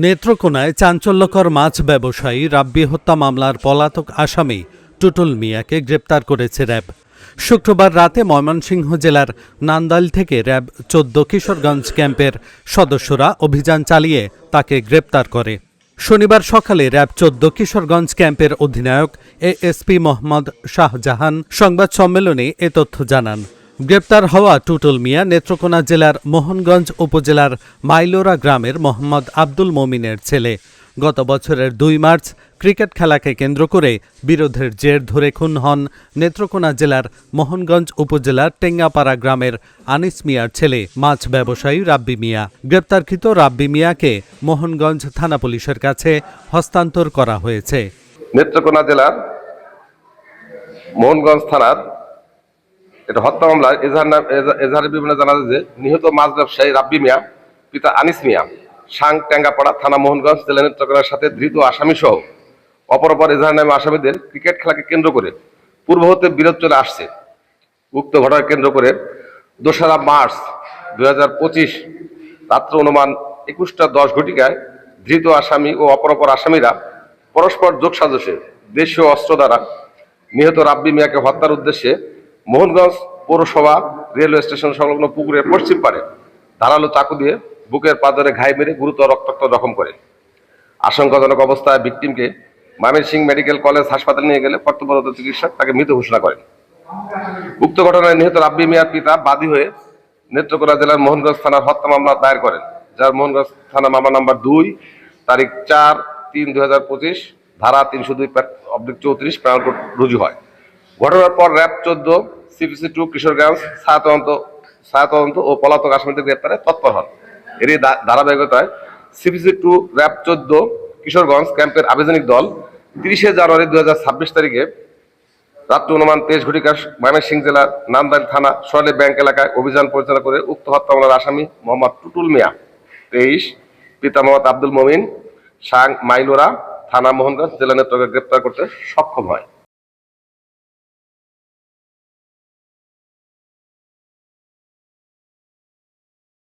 নেত্রকোনায় চাঞ্চল্যকর মাছ ব্যবসায়ী রাব্বি হত্যা মামলার পলাতক আসামি টুটুল মিয়াকে গ্রেপ্তার করেছে র্যাব। শুক্রবার রাতে ময়মনসিংহ জেলার নান্দাইল থেকে র্যাব ১৪ কিশোরগঞ্জ ক্যাম্পের সদস্যরা অভিযান চালিয়ে তাকে গ্রেপ্তার করে। শনিবার সকালে র্যাব ১৪ কিশোরগঞ্জ ক্যাম্পের অধিনায়ক এএসপি মোহাম্মদ শাহজাহান সংবাদ সম্মেলনে এ তথ্য জানান। গ্রেপ্তার হওয়া টুটুল মিয়া নেত্রকোনা জেলার মোহনগঞ্জ উপজেলার মাইলোরা গ্রামের মোহাম্মদ আব্দুল মমিনের ছেলে। গত বছরের ২ মার্চ ক্রিকেট খেলাকে কেন্দ্র করে বিরোধের জের ধরে খুন হন নেত্রকোনা জেলার মোহনগঞ্জ উপজেলার টেঙ্গাপাড়া গ্রামের আনিস মিয়ার ছেলে মাছ ব্যবসায়ী রাব্বি মিয়া। গ্রেপ্তারকৃত রাব্বি মিয়াকে মোহনগঞ্জ থানা পুলিশের কাছে হস্তান্তর করা হয়েছে। নেত্রকোনা জেলার মোহনগঞ্জ থানার এটা হত্যা মামলায় এজাহারের বিবরণে জানা যায় যে নিহত মাছ ব্যবসায়ী রাব্বি মিয়া পিতা আনিস মিয়া সাং টেঙ্গাপাড়া থানা মোহনগঞ্জ জেলা নেত্রকোনার সাথে ধৃত আসামি সহ অপরাপর এজাহার নামে আসামিদের ক্রিকেট খেলাকে কেন্দ্র করে পূর্ব হতে বিরোধ চলে আসছে। উক্ত ঘটনাকে কেন্দ্র করে ২রা মার্চ ২০২৫ রাত্র অনুমান ২১টা ১০ ঘটিকায় ধৃত আসামি ও অপরাপর আসামিরা পরস্পর যোগসাজশে দেশীয় অস্ত্র দ্বারা নিহত রাব্বি মিয়াকে হত্যার উদ্দেশ্যে মোহনগঞ্জ পৌরসভা রেলওয়ে স্টেশন সংলগ্ন পুকুরের পশ্চিম পাড়ে ধারালো চাকু দিয়ে বুকের পাঁজরে ঘাই মেরে গুরুতর রক্তাক্ত জখম করে। আশঙ্কাজনক অবস্থায় ভিকটিমকে ময়মনসিংহ মেডিকেল কলেজ হাসপাতালে নিয়ে গেলে কর্তব্যরত চিকিৎসক তাকে মৃত ঘোষণা করেন। উক্ত ঘটনায় নিহত রাব্বি মিয়ার পিতা বাদী হয়ে নেত্রকোনা জেলার মোহনগঞ্জ থানার হত্যা মামলা দায়ের করেন, যার মোহনগঞ্জ থানা মামলা নম্বর ২ তারিখ ৪-৩-২০২৫ ধারা ৩০২/34 প্রেরণ রুজু হয়। ঘটনার পর র্যাব ১৪ সিপিসি 2 কিশোরগঞ্জ ছায়াতদন্ত ও পলাতক আসামিদের গ্রেপ্তারে তৎপর হন। এরই ধারাবাহিকতায় সিপিসি 2 র্যাব ১৪ কিশোরগঞ্জ ক্যাম্পের আবেদনিক দল ৩০শে জানুয়ারি ২০২৬ তারিখে রাত্র অনুমান ২৩ ঘটিকার ময়মনসিংহ জেলার নান্দাইল থানা সোনালী ব্যাংক এলাকায় অভিযান পরিচালনা করে উক্ত হত্যা মামলার আসামি মোহাম্মদ টুটুল মিয়া ২৩ পিতা মোহাম্মদ আব্দুল মমিন সাং মাইলোরা থানা মোহনগঞ্জ জেলা নেত্রকোনা গ্রেপ্তার করতে সক্ষম হয়।